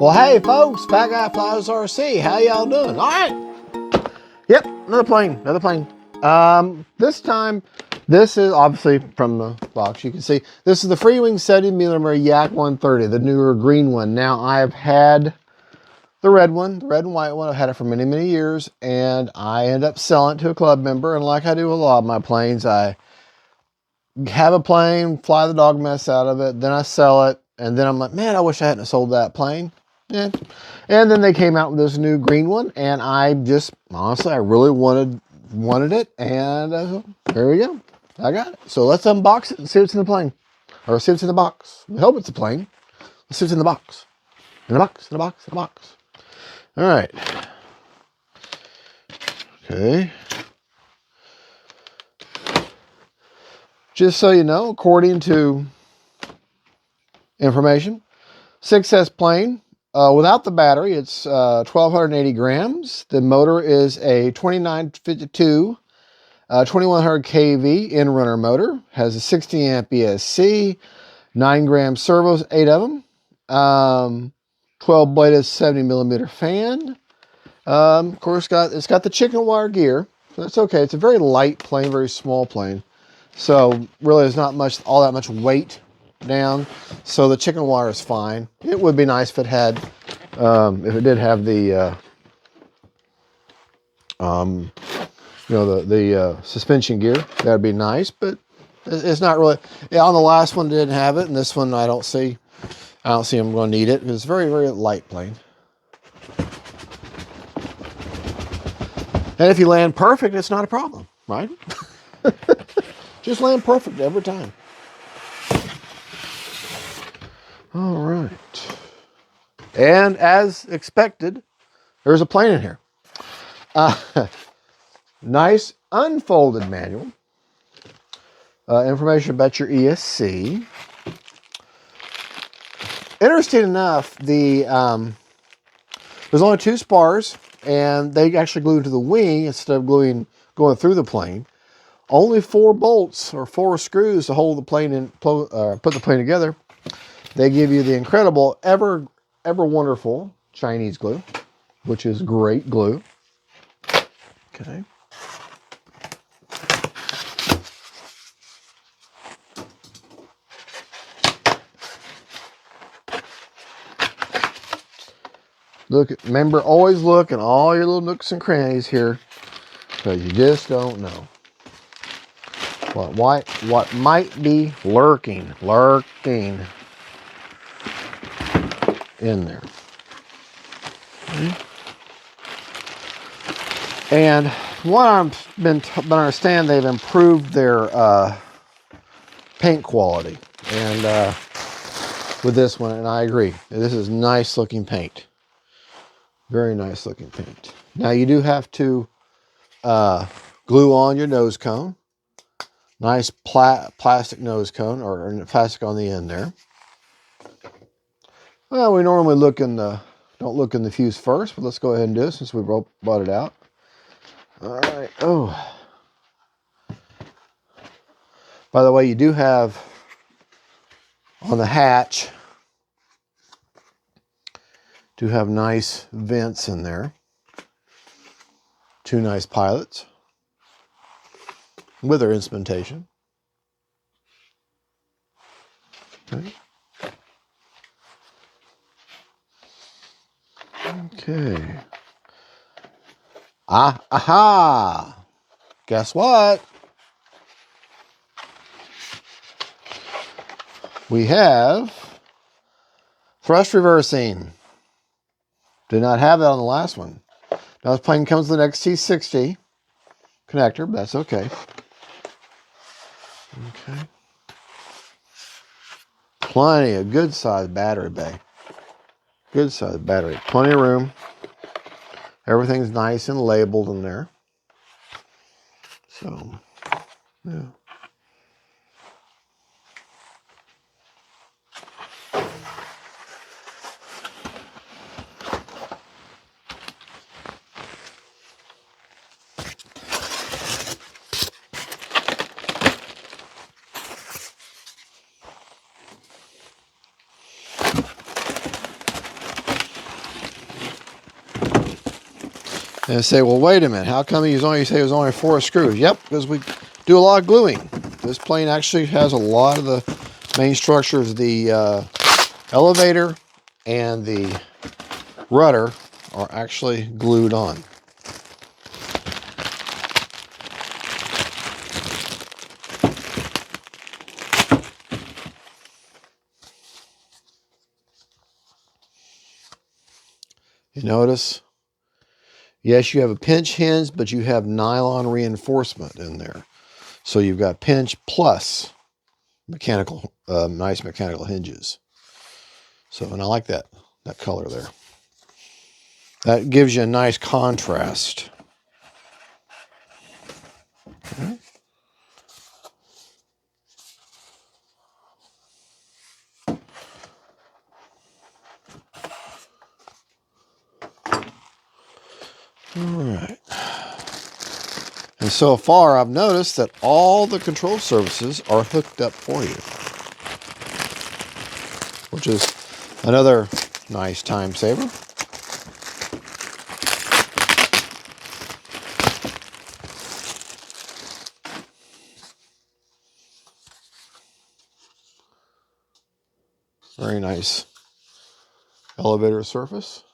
Well, hey folks, Fat Guy Flies RC, how y'all doing? All right. Yep, another plane. This time, this is obviously from the box. You can see this is the FREEWING 70mm YAK 130, the newer green one. Now I've had the red and white one. I've had it for many, many years, and I end up selling it to a club member. And like I do a lot of my planes, I have a plane, fly the dog mess out of it, then I sell it, and then I'm like, man, I wish I hadn't sold that plane. Yeah. And then they came out with this new green one, and I just, honestly, I really wanted it, and here we go. I got it. So let's unbox it and see what's in the plane. Or see what's in the box. We hope it's a plane. Let's see what's in the box. In the box. All right. Okay. Just so you know, according to information, 6S plane, without the battery, it's 1,280 grams. The motor is a 2952 2100 kV in-runner motor. Has a 60 amp ESC, 9 gram servos, 8 of them. 12 bladed 70mm fan. Of course, it's got the chicken wire gear. So that's okay. It's a very light plane, very small plane. So really there's not all that much weight down. So the chicken wire is fine. It would be nice if it had, if it did have the, the suspension gear. That'd be nice, but it's not really. Yeah, on the last one it didn't have it, and this one I don't see I'm going to need it. It's a very, very light plane. And if you land perfect, it's not a problem, right? Just land perfect every time. All right. And as expected, there's a plane in here. Nice unfolded manual. Information about your ESC. Interesting enough, there's only 2 spars, and they actually glue to the wing instead of going through the plane. Only 4 bolts or 4 screws to hold the plane in, put the plane together. They give you the incredible, ever wonderful Chinese glue, which is great glue. Okay. Remember, always look in all your little nooks and crannies here, because you just don't know what might be lurking in there. Okay. And what I've been understand, they've improved their paint quality, and with this one, and I agree, this is nice looking paint. Very nice looking paint. Now you do have to glue on your nose cone. Nice plastic nose cone, or plastic on the end there. Well, we normally don't look in the fuse first, but let's go ahead and do it since we brought it out. All right. Oh. By the way, you do have on the hatch, do have nice vents in there. 2 nice pilots with their instrumentation. Okay. Okay. Aha! Guess what? We have thrust reversing. Did not have that on the last one. Now this plane comes with an XT60 connector, but that's okay. Okay. Plenty of good sized battery bay. Good sized battery. Plenty of room. Everything's nice and labeled in there. So, yeah. And say, well, wait a minute, how come you say it was only 4 screws? Yep, because we do a lot of gluing. This plane actually has a lot of the main structures. The elevator and the rudder are actually glued on. You notice? Yes, you have a pinch hinge, but you have nylon reinforcement in there. So you've got pinch plus mechanical, nice mechanical hinges. So, and I like that color there. That gives you a nice contrast. Okay. All right. And so far, I've noticed that all the control surfaces are hooked up for you, which is another nice time saver. Very nice elevator surface.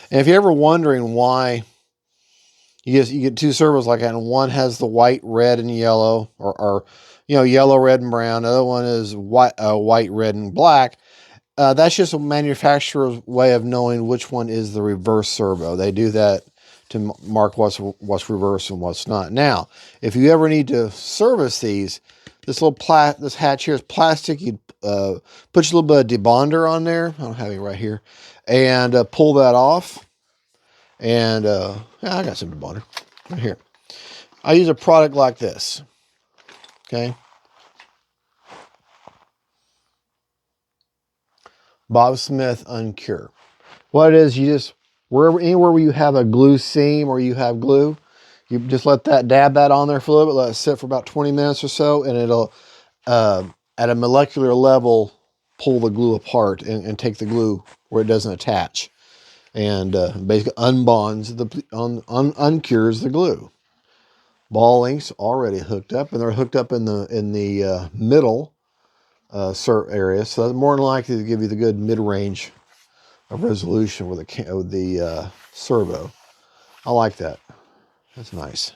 And if you're ever wondering why you get 2 servos like that, and one has the white, red, and yellow, or yellow, red, and brown. The other one is white, red, and black. That's just a manufacturer's way of knowing which one is the reverse servo. They do that to mark what's reverse and what's not. Now, if you ever need to service these, this hatch here is plastic. You put a little bit of debonder on there. I don't have it right here, and pull that off. And yeah, I got some debonder right here. I use a product like this. Okay. Bob Smith Uncure. What it is, you just, anywhere where you have a glue seam or you have glue, you just dab that on there for a little bit, let it sit for about 20 minutes or so, and it'll, at a molecular level, pull the glue apart and take the glue where it doesn't attach. And basically unbonds, uncures the glue. Ball links already hooked up, and they're hooked up in the middle area, so that's more than likely to give you the good mid-range of resolution with the servo. I like that. That's nice.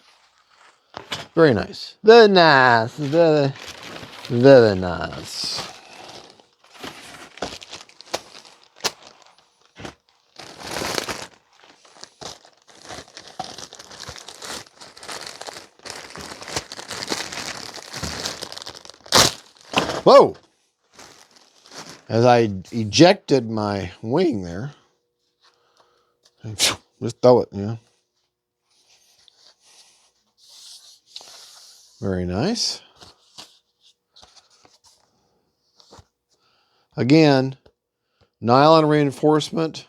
Very nice. Very nice. Very, very nice. Whoa! As I ejected my wing there, just throw it, Very nice. Again, nylon reinforcement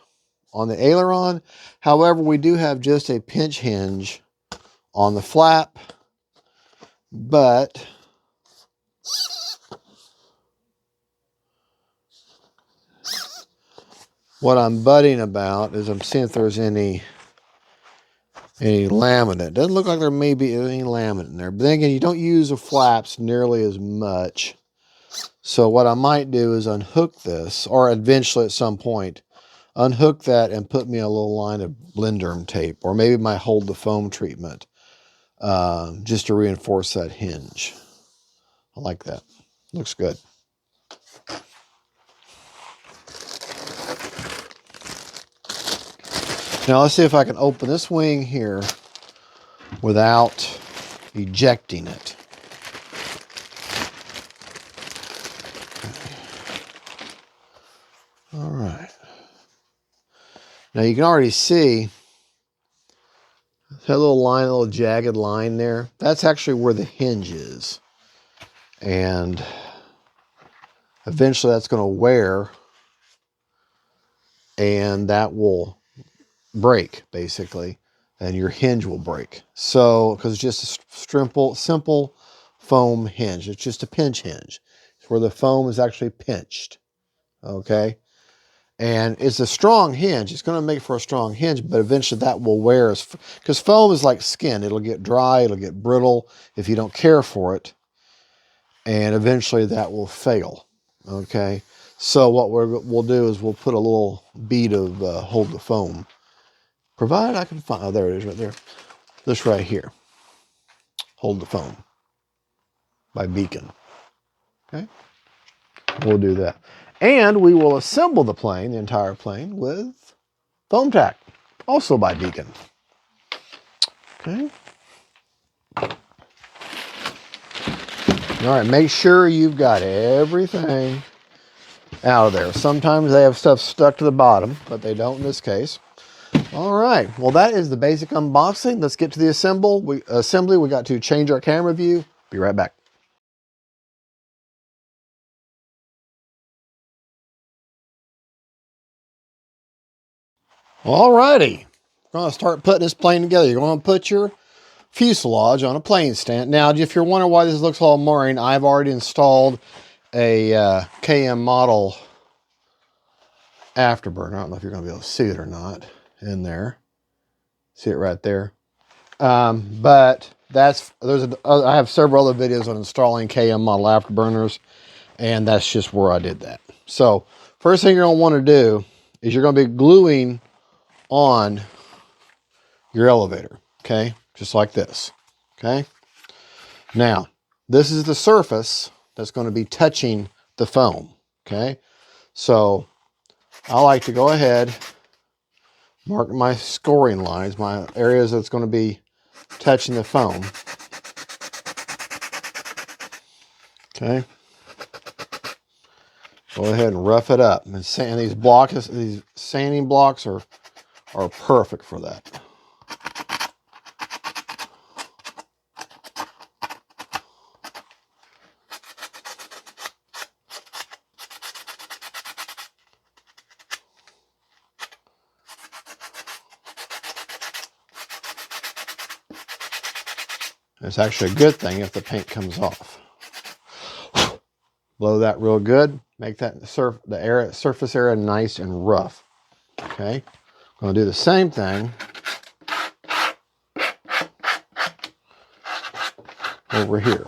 on the aileron. However, we do have just a pinch hinge on the flap, but what I'm budding about is I'm seeing if there's any laminate. Doesn't look like there may be any laminate in there. But then again, you don't use the flaps nearly as much. So what I might do is unhook this, or eventually at some point, unhook that and put me a little line of Blenderm tape, or maybe my hold the foam treatment, just to reinforce that hinge. I like that. Looks good. Now let's see if I can open this wing here without ejecting it. All right. Now you can already see that little jagged line there. That's actually where the hinge is. And eventually that's going to wear, and that will break, basically, and your hinge will break. So, because it's just a simple foam hinge. It's just a pinch hinge. It's where the foam is actually pinched. Okay? And it's a strong hinge. It's going to make for a strong hinge, but eventually that will wear, because foam is like skin. It'll get dry, it'll get brittle if you don't care for it, and eventually that will fail. Okay, so what we'll do is we'll put a little bead of hold the foam, provided I can find. Oh, there it is, right there. This right here, hold the foam by Beacon. Okay, we'll do that, and we will assemble the plane, the entire plane, with foam tack, also by Beacon. Okay. All right, make sure you've got everything out of there. Sometimes they have stuff stuck to the bottom, but they don't in this case. All right, well, that is the basic unboxing. Let's get to the assembly. We got to change our camera view. Be right back. All righty, we're going to start putting this plane together. You're going to put your fuselage on a plane stand. Now, if you're wondering why this looks all marine, I've already installed a KM model afterburner. I don't know if you're going to be able to see it or not in there. See it right there. But I have several other videos on installing KM model afterburners, and that's just where I did that. So first thing you're going to want to do is you're going to be gluing on your elevator, okay? Just like this, okay? Now, this is the surface that's going to be touching the foam, okay? So I like to go ahead, mark my scoring lines, my areas that's going to be touching the foam. Okay. Go ahead and rough it up. And these sanding blocks are perfect for that. It's actually a good thing if the paint comes off. Blow that real good. Make that surface area nice and rough. Okay. I'm going to do the same thing over here.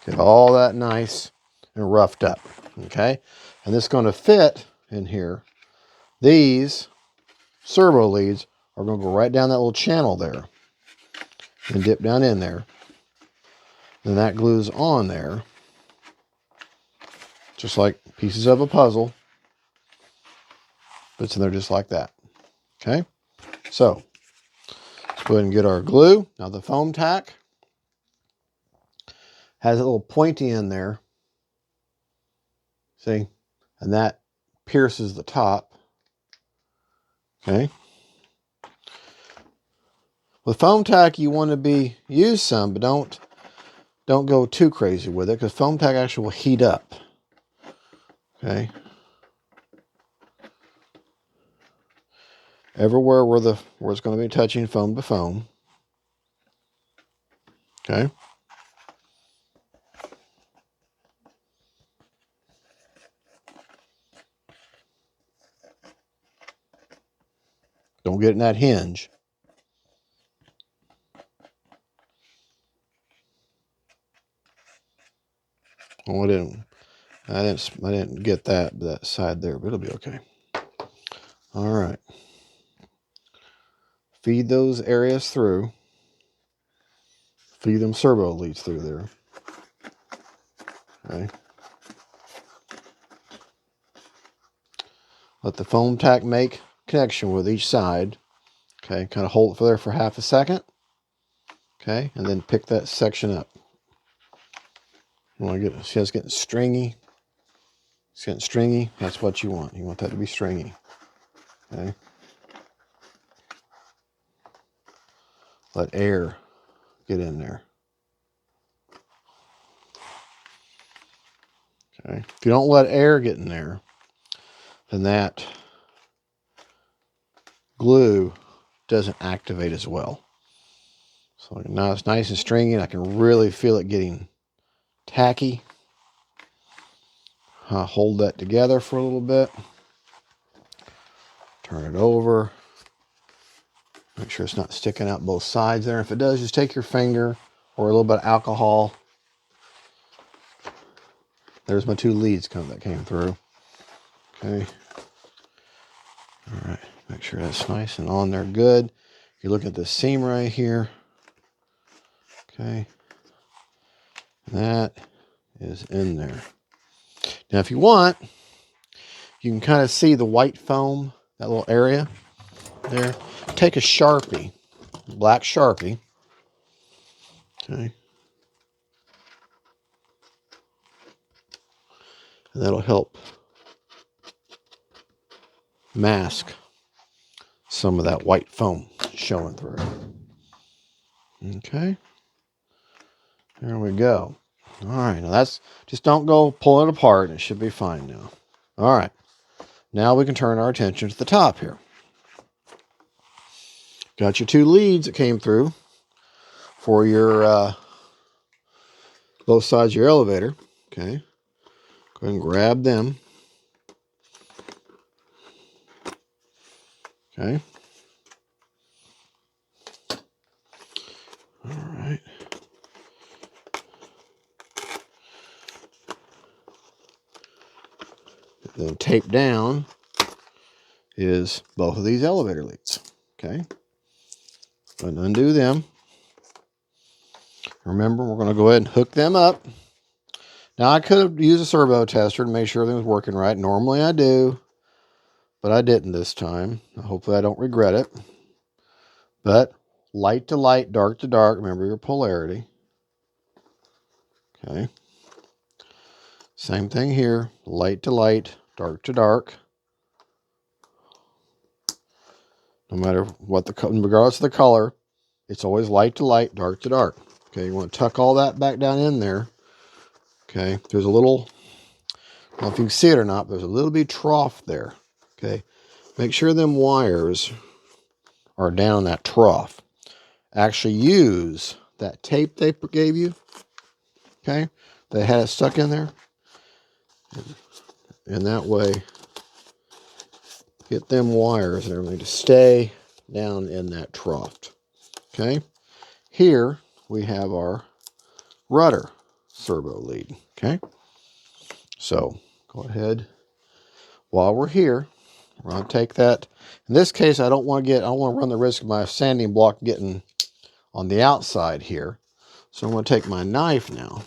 Get all that nice and roughed up. Okay. And this is going to fit in here. These servo leads are going to go right down that little channel there and dip down in there. Then that glues on there, just like pieces of a puzzle. Fits in there just like that. Okay, so let's go ahead and get our glue. Now the foam tack has a little pointy in there. See, and that pierces the top. Okay. With foam tack, you want to use some, but don't go too crazy with it, because foam tack actually will heat up. Okay. Everywhere where it's going to be touching foam to foam. Okay. Don't get in that hinge. Oh, I didn't get that side there, but it'll be okay. All right. Feed those areas through. Feed them servo leads through there. Okay. Let the foam tack make connection with each side. Okay, kind of hold it there for half a second. Okay, and then pick that section up. You want to see how it's getting stringy? It's getting stringy. That's what you want. You want that to be stringy. Okay. Let air get in there. Okay. If you don't let air get in there, then that glue doesn't activate as well. So now it's nice and stringy. I can really feel it getting tacky. Hold that together for a little bit. Turn it over. Make sure it's not sticking out both sides there. If it does, just take your finger or a little bit of alcohol. There's my 2 leads that came through. Okay. All right. Make sure that's nice and on there good. You look at the seam right here. Okay. That is in there. Now, if you want, you can kind of see the white foam, that little area there. Take a Sharpie, black Sharpie. Okay. And that'll help mask some of that white foam showing through. Okay. There we go. All right. Now that's, just don't go pull it apart. It should be fine now. All right. Now we can turn our attention to the top here. Got your 2 leads that came through for your both sides of your elevator. Okay. Go ahead and grab them. Okay. All right. Then tape down is both of these elevator leads. Okay. Go ahead and undo them. Remember, we're going to go ahead and hook them up. Now, I could have used a servo tester to make sure everything was working right. Normally I do, but I didn't this time. Hopefully I don't regret it. But light to light, dark to dark, remember your polarity. Okay. Same thing here, light to light, dark to dark. No matter what regardless of the color, it's always light to light, dark to dark. Okay, you want to tuck all that back down in there. Okay, there's a little, I don't know if you can see it or not, but there's a little bit trough there. Okay, make sure them wires are down that trough. Actually use that tape they gave you. Okay, they had it stuck in there. And that way, get them wires and everything to stay down in that trough. Okay, here we have our rudder servo lead. Okay, so go ahead. While we're here, we're going to take that. In this case, I don't want to run the risk of my sanding block getting on the outside here. So I'm going to take my knife now.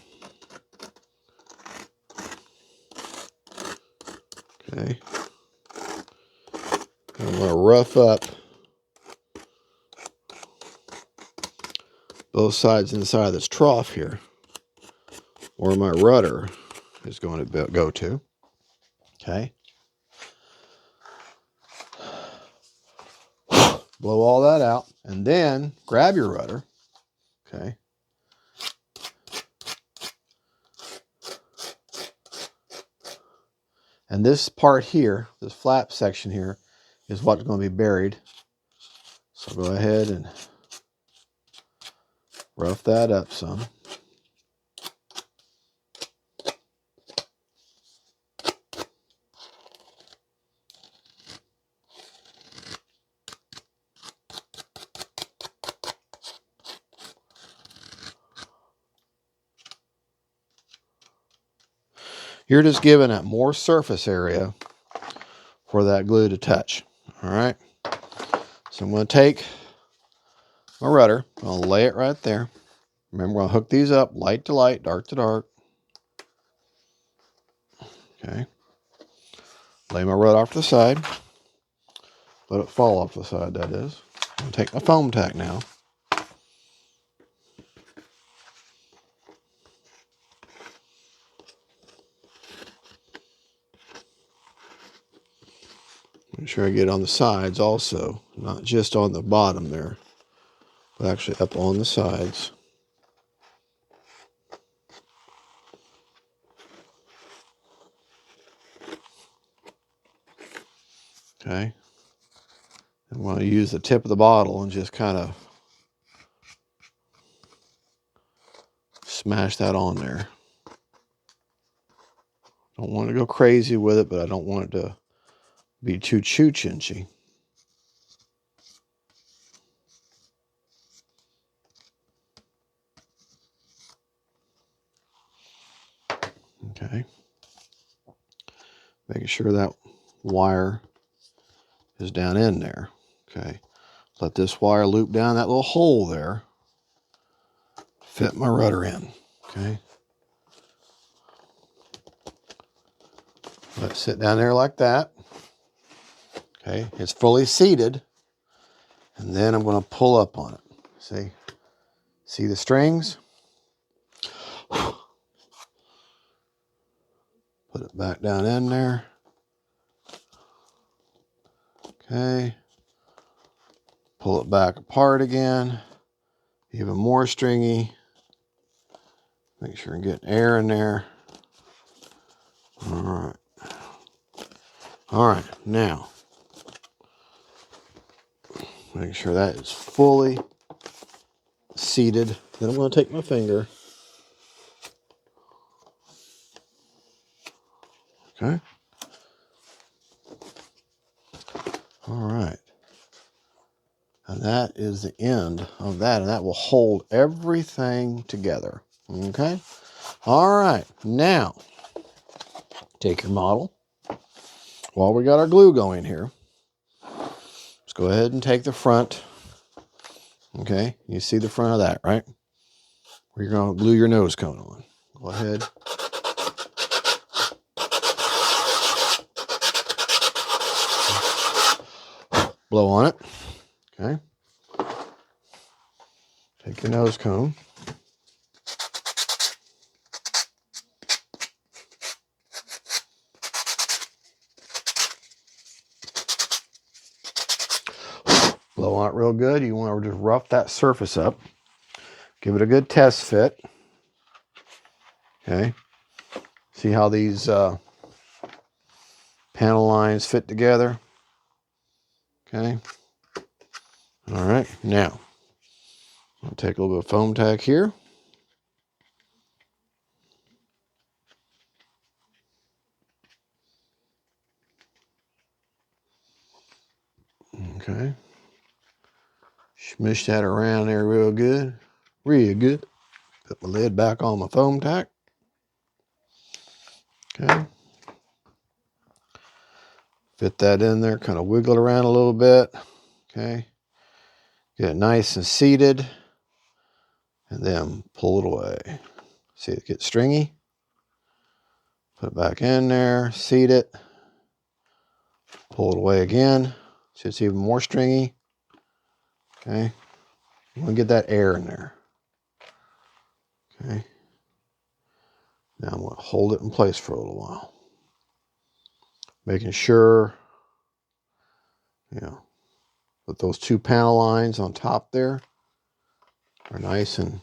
Okay. I'm going to rough up both sides inside of this trough here, where my rudder is going to go to. Okay. Blow all that out, and then grab your rudder. Okay. And this part here, this flap section here, is what's going to be buried. So go ahead and rough that up some. You're just giving it more surface area for that glue to touch. All right. So I'm going to take my rudder. I'll lay it right there. Remember, I'll hook these up light to light, dark to dark. Okay. Lay my rudder off to the side. Let it fall off the side, that is. I'm going to take my foam tack now. Make sure I get it on the sides also, not just on the bottom there, but actually up on the sides. Okay. I'm going to use the tip of the bottle and just kind of smash that on there. Don't want to go crazy with it, but I don't want it to be too chinchy. Okay. Making sure that wire is down in there. Okay. Let this wire loop down that little hole there. Fit my rudder in. Okay. Let it sit down there like that. Okay. It's fully seated. And then I'm going to pull up on it. See the strings? Put it back down in there. Okay. Pull it back apart again. Even more stringy. Make sure I'm getting air in there. All right. All right. Now, make sure that is fully seated. Then I'm going to take my finger. Okay. All right. And that is the end of that. And that will hold everything together. Okay. All right. Now, take your model. While we got our glue going here, let's go ahead and take the front. Okay. You see the front of that, right? Where you're going to glue your nose cone on. Go ahead. Blow on it. Okay. Take your nose cone. Blow on it real good. You want to just rough that surface up. Give it a good test fit. Okay. See how these panel lines fit together. Okay. All right. Now, I'll take a little bit of foam tack here. Okay. Smush that around there real good. Real good. Put my lid back on my foam tack. Okay. Fit that in there. Kind of wiggle it around a little bit. Okay. Get it nice and seated. And then pull it away. See it get stringy. Put it back in there. Seat it. Pull it away again. See it's even more stringy. Okay. You want to get that air in there. Okay. Now I'm going to hold it in place for a little while. Making sure, that those two panel lines on top there are nice and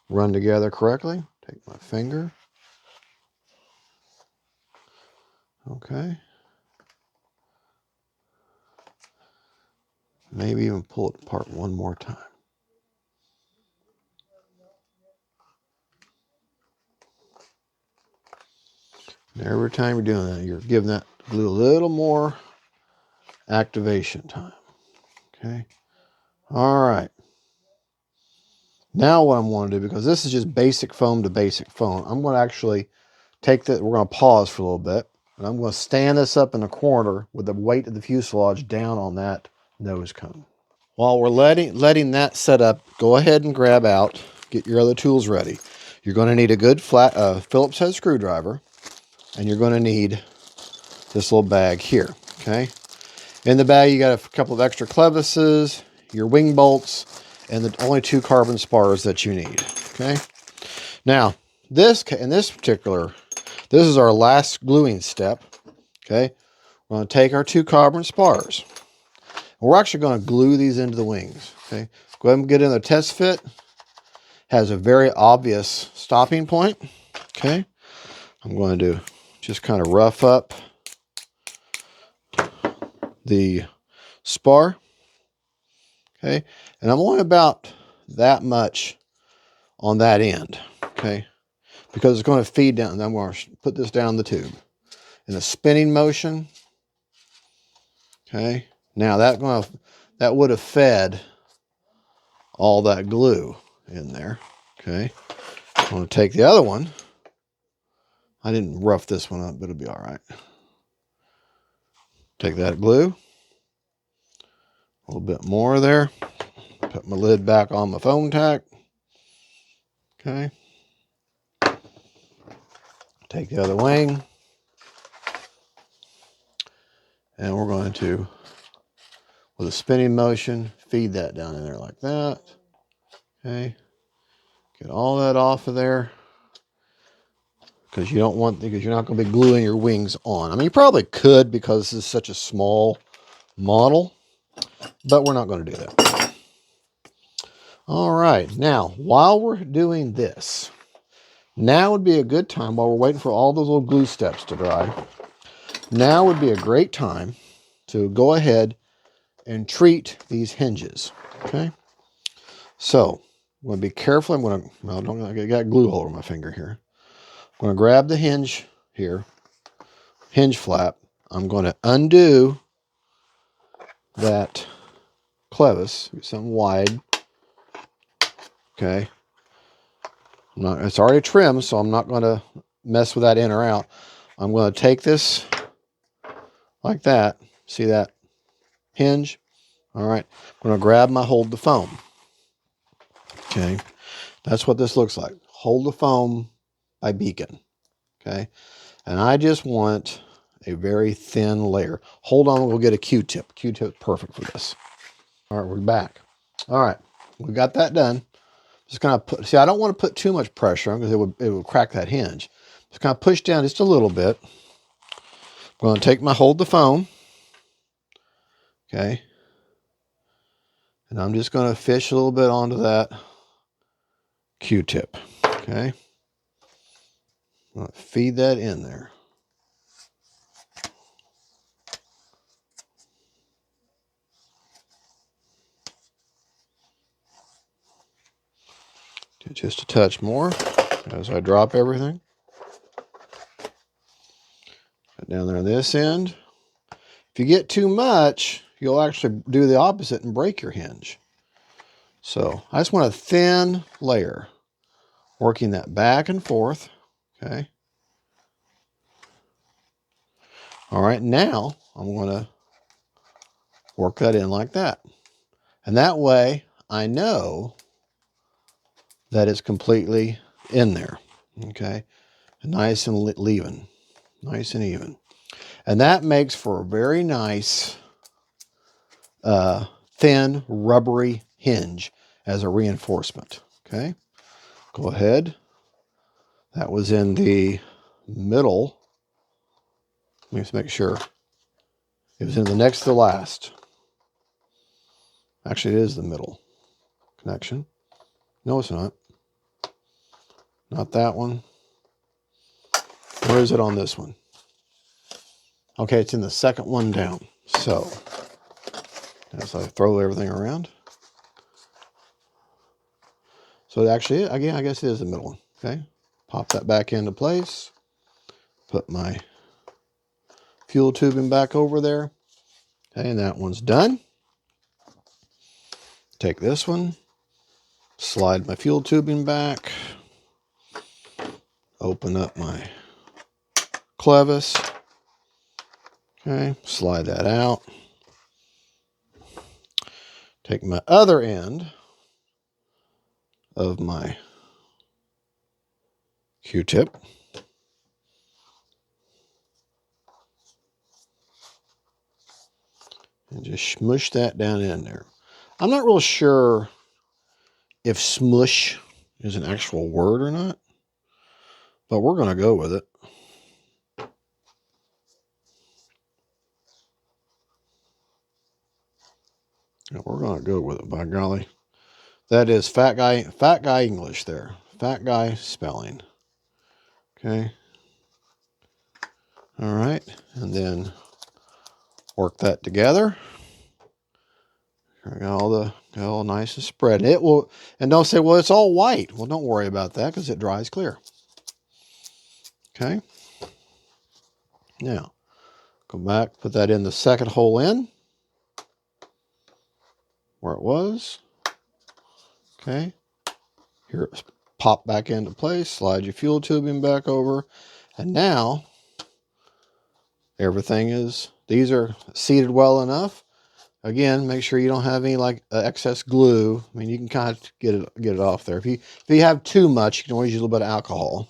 run together correctly. Take my finger. Okay. Maybe even pull it apart one more time. And every time you're doing that, you're giving that glue a little more activation time. Okay. All right. Now what I'm going to do, because this is just basic foam to basic foam, I'm going to actually take that, we're going to pause for a little bit, and I'm going to stand this up in the corner with the weight of the fuselage down on that nose cone. While we're letting that set up, go ahead and grab out, get your other tools ready. You're going to need a good flat Phillips head screwdriver, and you're going to need this little bag here, okay? In the bag, you got a couple of extra clevises, your wing bolts, and the only 2 carbon spars that you need, okay? Now, this is our last gluing step, okay? We're going to take our 2 carbon spars. We're actually going to glue these into the wings, okay? Go ahead and get in the test fit. Has a very obvious stopping point, okay? I'm going to just kind of rough up the spar. Okay, and I'm only about that much on that end, okay, because it's going to feed down. I'm going to put this down the tube in a spinning motion. Okay, now that would have fed all that glue in there. Okay, I'm going to take the other one. I didn't rough this one up, but it'll be all right. Take that glue, a little bit more there. Put my lid back on my foam tack. Okay. Take the other wing. And we're going to, with a spinning motion, feed that down in there like that. Okay. Get all that off of there. Because you don't want, because you're not going to be gluing your wings on. I mean, you probably could because this is such a small model, but we're not going to do that. All right. Now, while we're doing this, now would be a good time, while we're waiting for all those little glue steps to dry, now would be a great time to go ahead and treat these hinges. Okay. So, I'm going to be careful. I'm going to, well, don't, I got glue all over my finger here. I'm going to grab the hinge here, hinge flap. I'm going to undo that clevis, something wide. Okay. It's already trimmed, so I'm not going to mess with that in or out. I'm going to take this like that. See that hinge? All right. I'm going to grab my hold the foam. Okay. That's what this looks like. Hold the foam by Beacon. Okay. And I just want a very thin layer. Hold on, we'll get a Q-tip. Q-tip perfect for this. All right, we're back. All right, we got that done. Just kind of put, see, I don't want to put too much pressure on because it would crack that hinge. Just kind of push down just a little bit. I'm going to take my hold the foam. Okay. And I'm just going to fish a little bit onto that Q-tip. Okay. I'm going to feed that in there. Just a touch more as I drop everything. Put down there on this end. If you get too much, you'll actually do the opposite and break your hinge. So I just want a thin layer, working that back and forth. Okay. All right, now I'm going to work that in like that. And that way I know that it's completely in there. Okay. Nice and even. Nice and even. And that makes for a very nice, thin, rubbery hinge as a reinforcement. Okay. Go ahead. That was in the middle. Let me just make sure. It was in the next to last. Actually, it is the middle connection. No, it's not. Not that one. Where is it on this one? Okay, it's in the second one down. So, as I throw everything around. So actually, again, I guess it is the middle one. Okay, pop that back into place. Put my fuel tubing back over there. Okay, and that one's done. Take this one. Slide my fuel tubing back. Open up my clevis. Okay, slide that out. Take my other end of my Q-tip. And just smush that down in there. I'm not real sure if smush is an actual word or not, but we're going to go with it. Yeah, we're going to go with it, by golly. That is fat guy English there. Fat guy spelling. Okay. All right. And then work that together. got all nice and spread. It will, and don't say, well, it's all white. Well, don't worry about that because it dries clear. Okay. Now, go back, put that in the second hole in where it was. Okay. Here it's popped back into place. Slide your fuel tubing back over. And now, everything is, these are seated well enough. Again, make sure you don't have any like excess glue. I mean, you can kind of get it off there. If you have too much, you can always use a little bit of alcohol.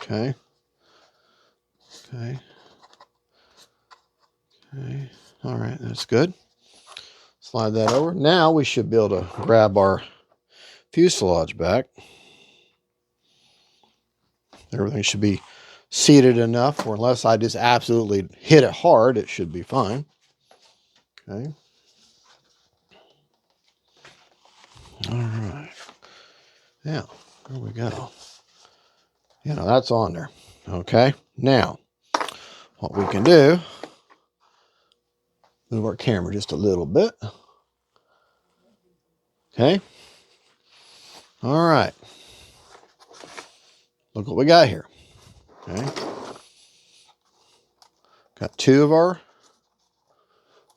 Okay. Okay. Okay. All right, that's good. Slide that over. Now we should be able to grab our fuselage back. Everything should be seated enough, or unless I just absolutely hit it hard, it should be fine. Okay. All right. Now, there we go. You know, that's on there. Okay. Now, what we can do, move our camera just a little bit. Okay. All right. Look what we got here. Okay. Got two of our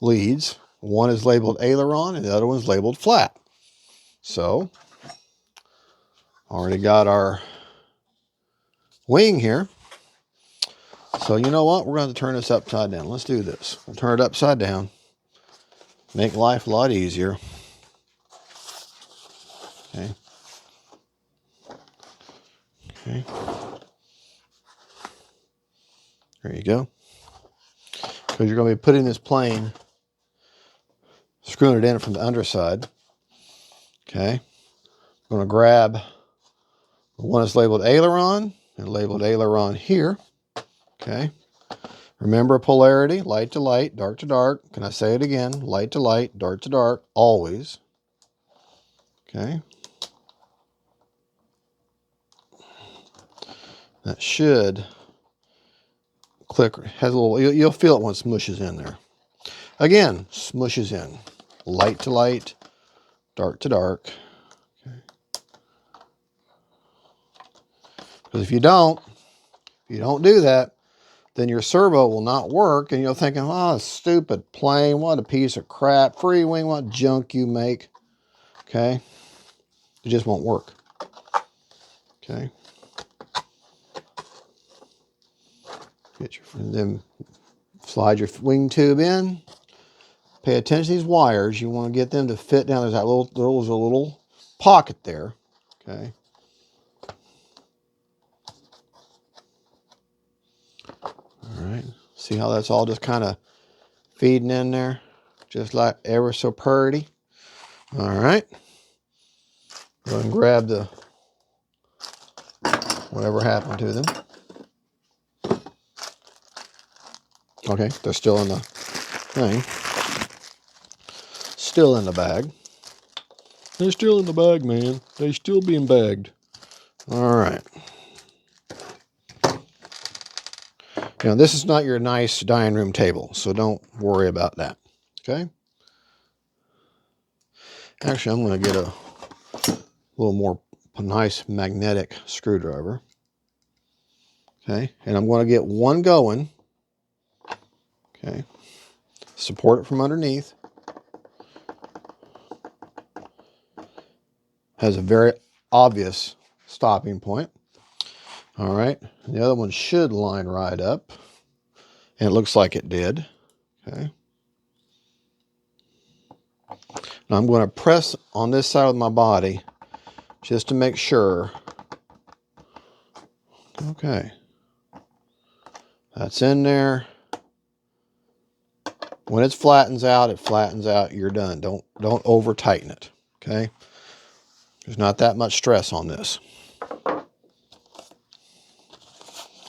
leads. One is labeled aileron and the other one's labeled flat. So, already got our wing here. So you know what? We're going to turn this upside down. Let's do this. We'll turn it upside down. Make life a lot easier. Okay. Okay. There you go. Because you're going to be putting this plane, screwing it in from the underside. Okay. I'm going to grab the one that's labeled aileron and labeled aileron here. Okay. Remember polarity, light to light, dark to dark. Can I say it again? Light to light, dark to dark, always. Okay. That should click, has a little, you'll feel it when it smushes in there. Again, smushes in. Light to light, dark to dark. Okay. Because if you don't do that, then your servo will not work, and you're thinking, oh, stupid plane, what a piece of crap, FREEWING, what junk you make. Okay. It just won't work. Okay. Then slide your wing tube in. Pay attention to these wires. You want to get them to fit down. There's a little pocket there. Okay. All right. See how that's all just kind of feeding in there, just like ever so pretty. All right. Go ahead and grab the whatever happened to them. Okay, they're still in the thing. Still in the bag. They're still in the bag, man. They're still being bagged. All right. Now, this is not your nice dining room table, so don't worry about that. Okay? Actually, I'm going to get a little more nice magnetic screwdriver. Okay? And I'm going to get one going. Okay? Support it from underneath. Has a very obvious stopping point. All right. And the other one should line right up. And it looks like it did. Okay. Now I'm going to press on this side of my body just to make sure. Okay. That's in there. When it flattens out, you're done. Don't over tighten it. Okay. There's not that much stress on this.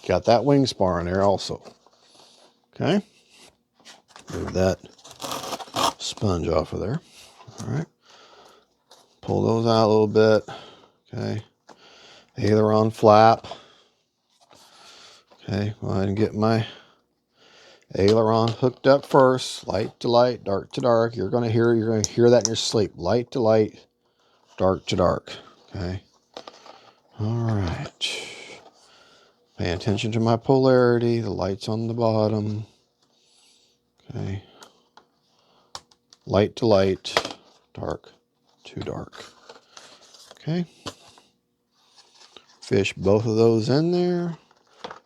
Got that wing spar in there also. Okay. Move that sponge off of there. All right. Pull those out a little bit. Okay. Aileron flap. Okay. Go ahead and get my Aileron hooked up first, light to light, dark to dark. You're gonna hear that in your sleep. Light to light, dark to dark. Okay. All right. Pay attention to my polarity. The light's on the bottom. Okay. Light to light, dark to dark. Okay. Fish both of those in there.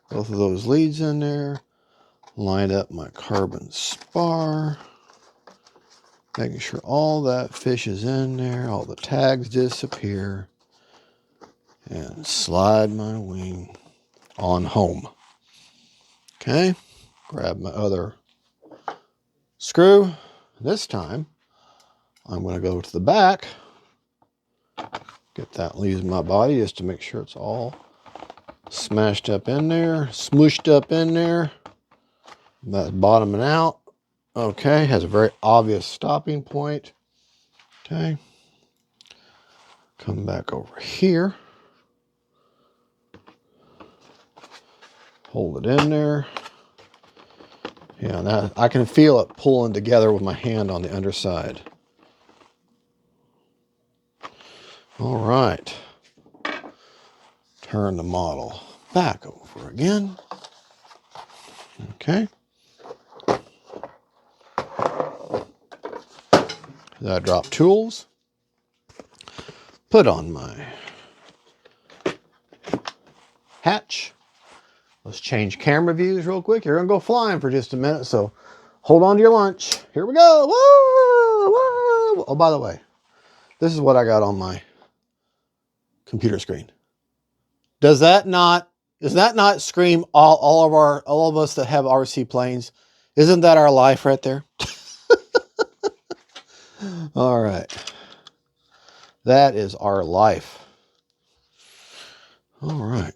Both of those leads in there. Line up my carbon spar. Making sure all that fish is in there. All the tags disappear. And slide my wing on home. Okay. Grab my other screw. This time, I'm going to go to the back. Get that leaves my body just to make sure it's all smashed up in there. Smooshed up in there. That's bottoming out. Okay. Has a very obvious stopping point. Okay. Come back over here. Hold it in there. Yeah, that, I can feel it pulling together with my hand on the underside. All right. Turn the model back over again. Okay. I drop tools. Put on my hatch. Let's change camera views real quick. You're going to go flying for just a minute, so hold on to your lunch. Here we go. Woo! Woo! Oh, by the way, this is what I got on my computer screen. Does that not scream all of us that have RC planes? Isn't that our life right there? All right. That is our life. All right.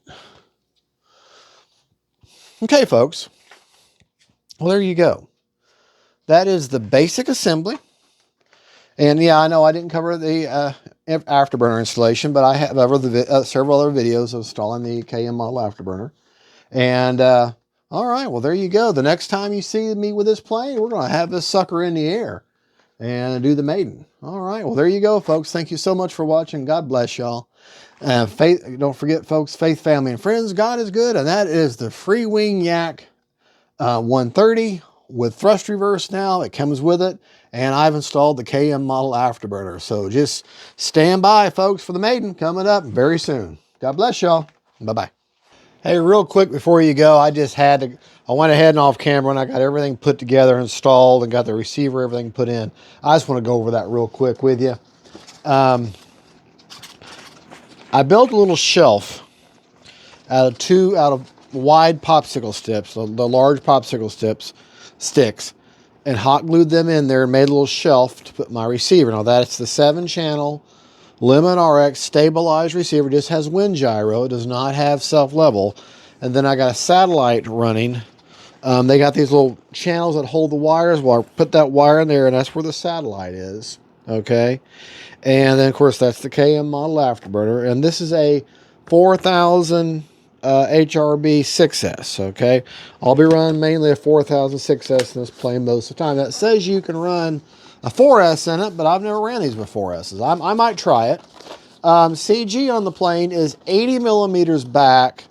Okay, folks. Well, there you go. That is the basic assembly. And yeah, I know I didn't cover the afterburner installation, but I have several other videos of installing the KM model afterburner. And all right, well, there you go. The next time you see me with this plane, we're going to have this sucker in the air and do the maiden. All right, well, there you go, folks. Thank you so much for watching. God bless y'all. Don't forget, folks, faith, family, and friends, God is good. And that is the FREEWING YAK 130 with thrust reverse now. It comes with it. And I've installed the KM model afterburner. So just stand by, folks, for the maiden coming up very soon. God bless y'all. Bye-bye. Hey, real quick before you go, I went ahead and off camera and I got everything put together, installed, and got the receiver, everything put in. I just want to go over that real quick with you. I built a little shelf out of wide popsicle sticks, the large popsicle sticks, and hot glued them in there and made a little shelf to put my receiver. Now that's the 7-channel Lemon RX stabilized receiver. Just has wind gyro. It does not have self-level. And then I got a satellite running. They got these little channels that hold the wires. Well, I put that wire in there, and that's where the satellite is. Okay. And then, of course, that's the KM model afterburner. And this is a 4000 HRB 6S. Okay. I'll be running mainly a 4000 6S in this plane most of the time. That says you can run a 4S in it, but I've never ran these with 4Ss. I might try it. CG on the plane is 80 millimeters back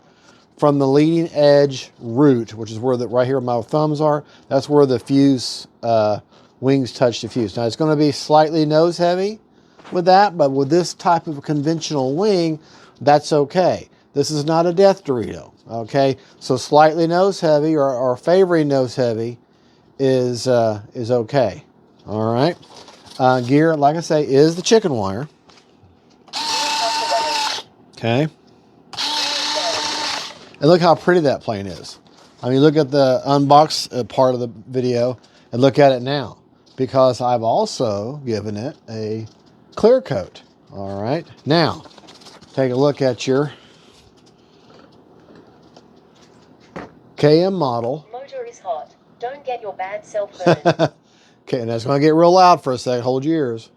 from the leading edge root, which is where right here my thumbs are. That's where the fuse wings touch the fuse. Now it's going to be slightly nose heavy with that, but with this type of conventional wing, that's okay. This is not a death Dorito, okay? So slightly nose heavy or favoring nose heavy is okay. All right. Gear, like I say, is the chicken wire. Okay. And look how pretty that plane is. I mean, look at the unbox part of the video and look at it now, because I've also given it a clear coat. All right. Now, take a look at your KM model. Motor is hot. Don't get your bad self burned. Okay, and that's going to get real loud for a second. Hold your ears.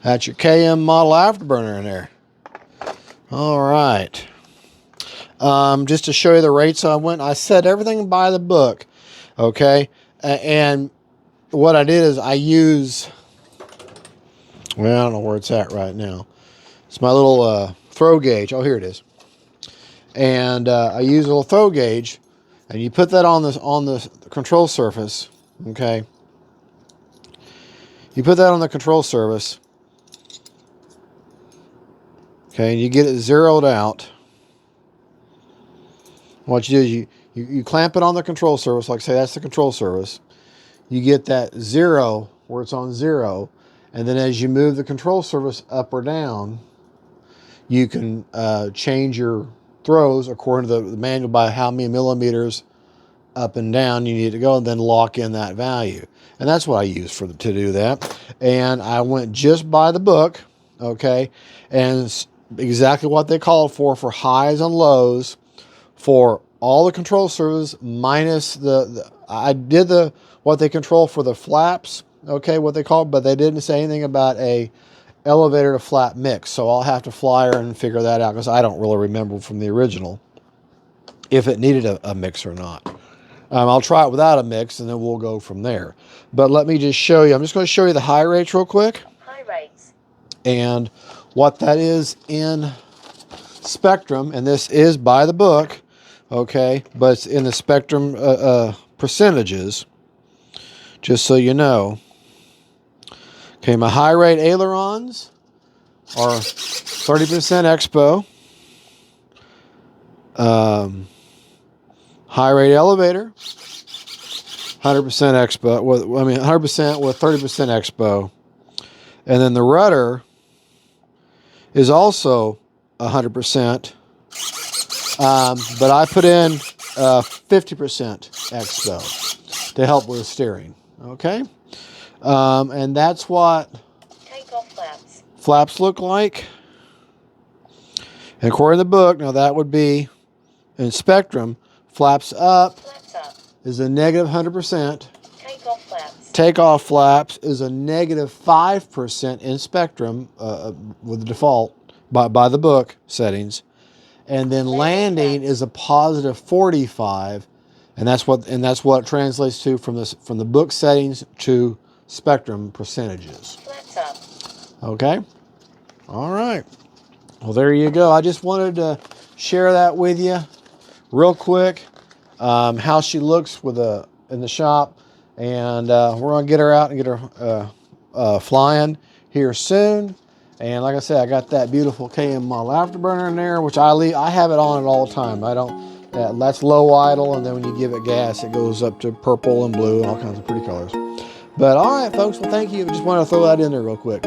That's your KM model afterburner in there. All right. just to show you the rates I set everything by the book, okay? And what I did is I use, well, I don't know where it's at right now. It's my little throw gauge. Oh, here it is. And I use a little throw gauge, and you put that on the control surface, okay? You put that on the control surface, okay, and you get it zeroed out. What you do is you clamp it on the control surface, like say that's the control surface. You get that zero where it's on zero, and then as you move the control surface up or down, you can change your throws according to the manual by how many millimeters up and down you need to go, and then lock in that value. And that's what I use to do that. And I went just by the book, okay, and it's exactly what they called for highs and lows for all the control surfaces minus I did what they control for the flaps, okay, what they call it, but they didn't say anything about a elevator to flap mix. So I'll have to flyer and figure that out because I don't really remember from the original if it needed a mix or not. I'll try it without a mix and then we'll go from there. But let me just show you. I'm just going to show you the high rates real quick. High rates. And what that is in Spectrum. And this is by the book, okay? But it's in the Spectrum percentages, just so you know. Okay, my high rate ailerons are 30% expo. High rate elevator, 100% expo. 100% with 30% expo. And then the rudder is also 100%. But I put in 50% expo to help with the steering. Okay. And that's what Takeoff flaps. Flaps look like. And according to the book, now that would be in Spectrum, flaps up is a negative 100%. Takeoff flaps. Takeoff flaps is a negative 5% in Spectrum with the default by the book settings. And then landing is a positive 45, and that's what it translates to from the book settings to Spectrum percentages. Flaps up. Okay. All right. Well, there you go. I just wanted to share that with you real quick. How she looks in the shop, and we're gonna get her out and get her flying here soon. And like I said, I got that beautiful KM model afterburner in there, which I have it on at all the time. I don't. That's low idle, and then when you give it gas, it goes up to purple and blue and all kinds of pretty colors. But all right, folks. Well, thank you. Just wanted to throw that in there real quick.